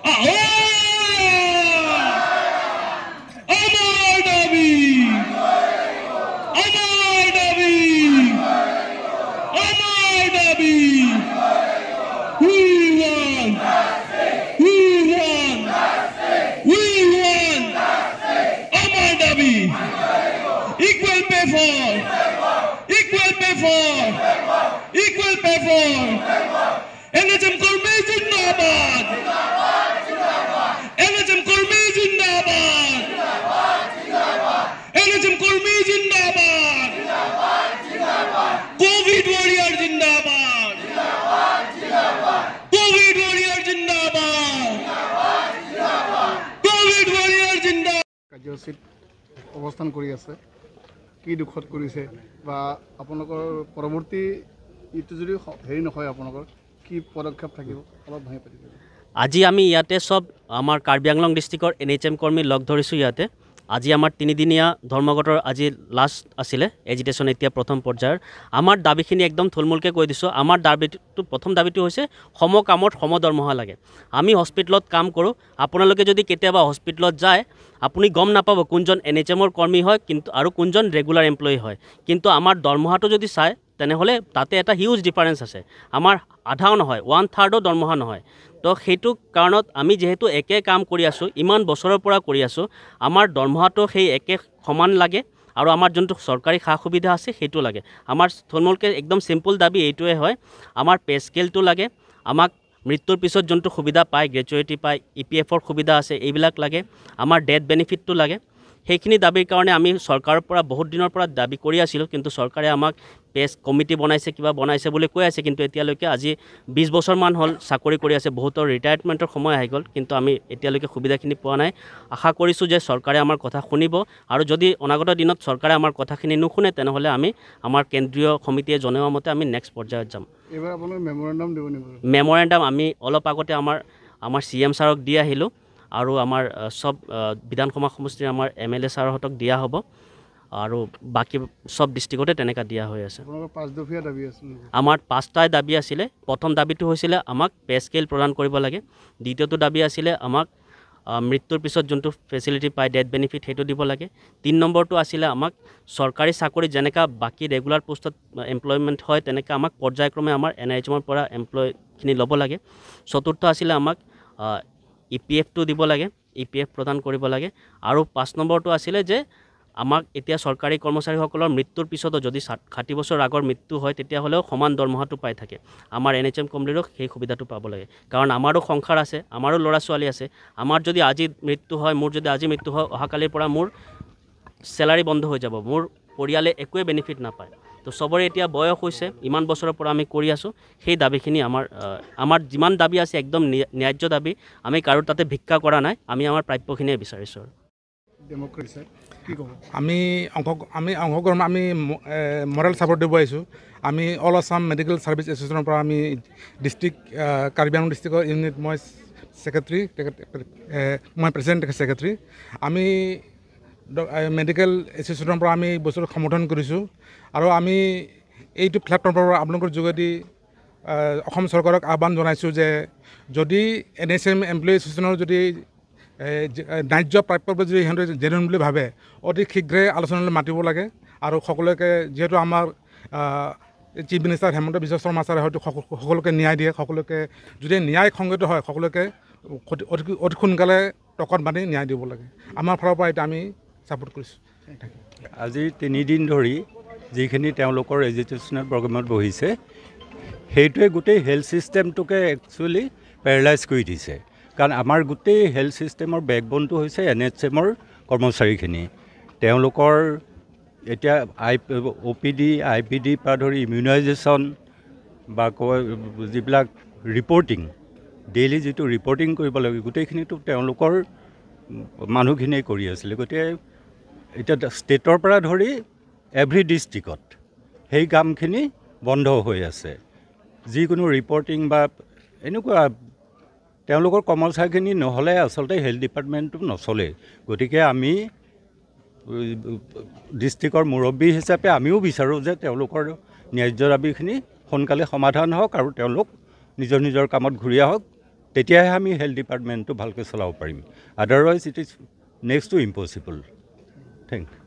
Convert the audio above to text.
আমার দাবি আমার দাবি আমার দাবি we want আমার দাবি equal pay for NHM কর্মী জিন্দাবাদ NHM কর্মী জিন্দাবাদ NHM কর্মী জিন্দাবাদ কোভিড ওয়ারিয়র জিন্দাবাদ কোভিড ওয়ারিয়র জিন্দাবাদ কোভিড ওয়ারিয়র জিন্দাবাদ কাৰ্যসূচীত অৱস্থান কৰি আছে কি দুখত কৰিছে বা আপোনালোকৰ পৰৱৰ্তী ইটো যদি হেৰি নহয় আপোনালোকৰ কি পদক্ষেপ থাকিব অলপ ভাঙি পাতিব আজি আমি ইয়াতে সব আমাৰ কাৰ্বি আংলং ডিষ্ট্ৰিক্টৰ NHM কৰ্মী লগ ধৰিছোঁ ইয়াতে আজি আমাৰ 3 দিনীয়া ধৰ্মঘটৰ আজি লাষ্ট আছিলে এজিটেশ্যন এতিয়া প্ৰথম পৰ্যায়ৰ আমাৰ দাবীখিনি একদম থুলমূলকৈ কৈ দিছোঁ আমাৰ দাবীটো প্ৰথম দাবীটো হৈছে সম কামত সম দৰমহা লাগে আমি হস্পিটেলত কাম কৰোঁ আপোনালোকে যদি কেতিয়াবা হস্পিটেলত যায় আপুনি গম নাপাব কোনজন NHMৰ কৰ্মী হয় কিন্তু আৰু কোনজন ৰেগুলাৰ এমপ্লয়ি হয় কিন্তু আমাৰ দৰমহাটো যদি চায় তেনেহ'লে তাতে এটা হিউজ ডিফাৰেঞ্চ আছে আমাৰ আধাও নহয় 1/3 দৰমহা নহয় তো সেইটো কাৰণত আমি যেহেতু একে কাম কৰি আছোঁ ইমান বছৰৰ পৰা কৰি আছোঁ আমাৰ দৰমহাটো সেই একে সমান লাগে আৰু আমাৰ যোনটো চৰকাৰী সা সুবিধা আছে সেইটো লাগে আমাৰ থুলমূলকৈ একদম সিম্পল দাবী এইটোৱে হয় আমাৰ পে স্কেলটো লাগে আমাক মৃত্যুৰ পিছত যোনটো সুবিধা পায় গ্ৰেচুইটি পায় EPFৰ সুবিধা আছে এইবিলাক লাগে আমাৰ ডেথ বেনিফিটটো লাগে সেইখিনি দাবীৰ কাৰণে আমি চৰকাৰৰ পৰা বহুত দিনৰ পৰা দাবী কৰি আছিলোঁ কিন্তু চৰকাৰে আমাক পেছ কমিটি বনাইছে কিবা বনাইছে বুলি কৈ আছে কিন্তু এতিয়ালৈকে আজি 20 বছৰমান হ'ল চাকৰি কৰি আছে বহুতৰ ৰিটায়াৰমেণ্টৰ সময় আহি গ'ল কিন্তু আমি এতিয়ালৈকে সুবিধাখিনি পোৱা নাই আশা কৰিছোঁ যে চৰকাৰে আমাৰ কথা শুনিব আৰু যদি অনাগত দিনত চৰকাৰে আমাৰ কথাখিনি নুশুনে তেনেহ'লে আমি আমাৰ কেন্দ্ৰীয় সমিতিয়ে জনোৱা মতে আমি নেক্সট পৰ্যায়ত যাম এবাৰ আপোনালোক মেমৰেণ্ডাম দিব নেকি মেমৰেণ্ডাম আমি অলপ আগতে আমাৰ CM ছাৰক দি আহিলোঁ আৰু আমাৰ সব বিধানসভা সমষ্টিৰ আমাৰ MLA ছাৰহঁতক দিয়া হ'ব আৰু বাকি সব ডিস্ট্ৰিক্টতে তেনেকা দিয়া হৈ আছে আপোনালোকৰ 5 দফীয়া দাবী আছিল আমাৰ 5টা দাবী আছিলে প্ৰথম দাবীটো হৈছিলে আমাক পে স্কেল প্ৰদান কৰিব লাগে দ্বিতীয়টো দাবী আছিলে আমাক মৃত্যুৰ পিছত যোনটো ফেচিলিটি পায় ডেথ বেনিফিট সেইটো দিব লাগে 3 নম্বৰটো আছিলে আমাক চৰকাৰী চাকৰি যেনেকা বাকি ৰেগুলাৰ পোষ্টত এমপ্লয়মেণ্ট হয় তেনেকা আমাক পৰ্যায়ক্ৰমে আমাৰ NHMৰ পৰা এমপ্লয়খিনি ল'ব লাগে চতুৰ্থ আছিলে আমাক EPFটো দিব লাগে EPF প্ৰদান কৰিব লাগে আৰু 5 নম্বৰটো আছিলে যে আমাক এতিয়া চৰকাৰী কৰ্মচাৰীসকলৰ মৃত্যুৰ পিছতো যদি 60 বছৰ আগৰ মৃত্যু হয় তেতিয়া হ'লেও সমান দৰমহাটো পাই থাকে আমাৰ NHM কৰ্মীৰো সেই সুবিধাটো পাব লাগে কাৰণ আমাৰো সংসাৰ আছে আমাৰো ল'ৰা ছোৱালী আছে আমাৰ যদি আজি মৃত্যু হয় মোৰ যদি আজি মৃত্যু হয় অহাকালিৰ পৰা মোৰ স্যালাৰি বন্ধ হৈ যাব মোৰ পৰিয়ালে একোৱে বেনিফিট নাপায় তো সবৰে এতিয়া বয়স হৈছে ইমান বছৰৰ পৰা আমি কৰি আছোঁ সেই দাবীখিনি আমাৰ যিমান দাবী আছে একদম ন্যায্য দাবী আমি কাৰো তাতে ভিক্ষা কৰা নাই আমি আমাৰ প্ৰাপ্যখিনিয়ে বিচাৰিছোঁ ডেমক্ৰেসি কি ক'ব আমি অংশগ্ৰহণ আমি মৰেল ছাপৰ্ট দিব আহিছোঁ আমি অল আছাম মেডিকেল ছাৰ্ভিচ এছ'চিয়েশ্যনৰ পৰা আমি ডিষ্ট্ৰিক্ট কাৰ্বি আংলং ডিষ্ট্ৰিক্টৰ ইউনিট মই ছেক্ৰেটাৰী মই প্ৰেচিডেণ্ট ছেক্ৰেটাৰী আমি মেডিকেল এছ'চিয়েশ্যনৰ পৰা আমি বস্তুটো সমৰ্থন কৰিছোঁ আৰু আমি এইটো প্লেটফৰ্মৰ পৰা আপোনালোকৰ যোগেদি অসম চৰকাৰক আহ্বান জনাইছোঁ যে যদি NHM এমপ্লয়ী এছ'চিয়েশ্যনৰ যদি ন্যায্য প্ৰাপ্য যদি সিহঁতে জেনুইন বুলি ভাবে অতি শীঘ্ৰে আলোচনালৈ মাতিব লাগে আৰু সকলোকে যিহেতু আমাৰ চিফ মিনিষ্টাৰ হেমন্ত বিশ্ব শৰ্মা ছাৰে হয়তো সকলোকে ন্যায় দিয়ে সকলোকে যদি ন্যায় সংগত হয় সকলোকে অতি সোনকালে টকত বান্ধি ন্যায় দিব লাগে আমাৰ ফালৰ পৰা এতিয়া আমি ছাপোৰ্ট কৰিছোঁ আজি 3 দিন ধৰি যিখিনি তেওঁলোকৰ এজুকেশ্যনেল প্ৰগ্ৰেমত বহিছে সেইটোৱে গোটেই হেল্থ ছিষ্টেমটোকে একচুৱেলি পেৰালাইজ কৰি দিছে কাৰণ আমাৰ গোটেই হেল্থ ছিষ্টেমৰ বেকবোনটো হৈছে NHMৰ কৰ্মচাৰীখিনি তেওঁলোকৰ এতিয়া OPD IPD পৰা ধৰি ইমিউনাইজেশ্যন বা যিবিলাক ৰিপৰ্টিং ডেইলি যিটো ৰিপৰ্টিং কৰিব লাগে গোটেইখিনিতো তেওঁলোকৰ মানুহখিনিয়ে কৰি আছিলে গতিকে এতিয়া ষ্টেটৰ পৰা ধৰি এভৰি ডিষ্ট্ৰিক্টত সেই কামখিনি বন্ধ হৈ আছে যিকোনো ৰিপৰ্টিং বা এনেকুৱা তেওঁলোকৰ কৰ্মচাৰীখিনি নহ'লে আচলতে হেল্থ ডিপাৰ্টমেণ্টটো নচলে গতিকে আমি ডিষ্ট্ৰিক্টৰ মুৰব্বী হিচাপে আমিও বিচাৰোঁ যে তেওঁলোকৰ ন্যায্য দাবীখিনি সোনকালে সমাধান হওক আৰু তেওঁলোক নিজৰ কামত ঘূৰি আহক তেতিয়াহে আমি হেল্থ ডিপাৰ্টমেণ্টটো ভালকৈ চলাব পাৰিম otherwise it is next to impossible thank U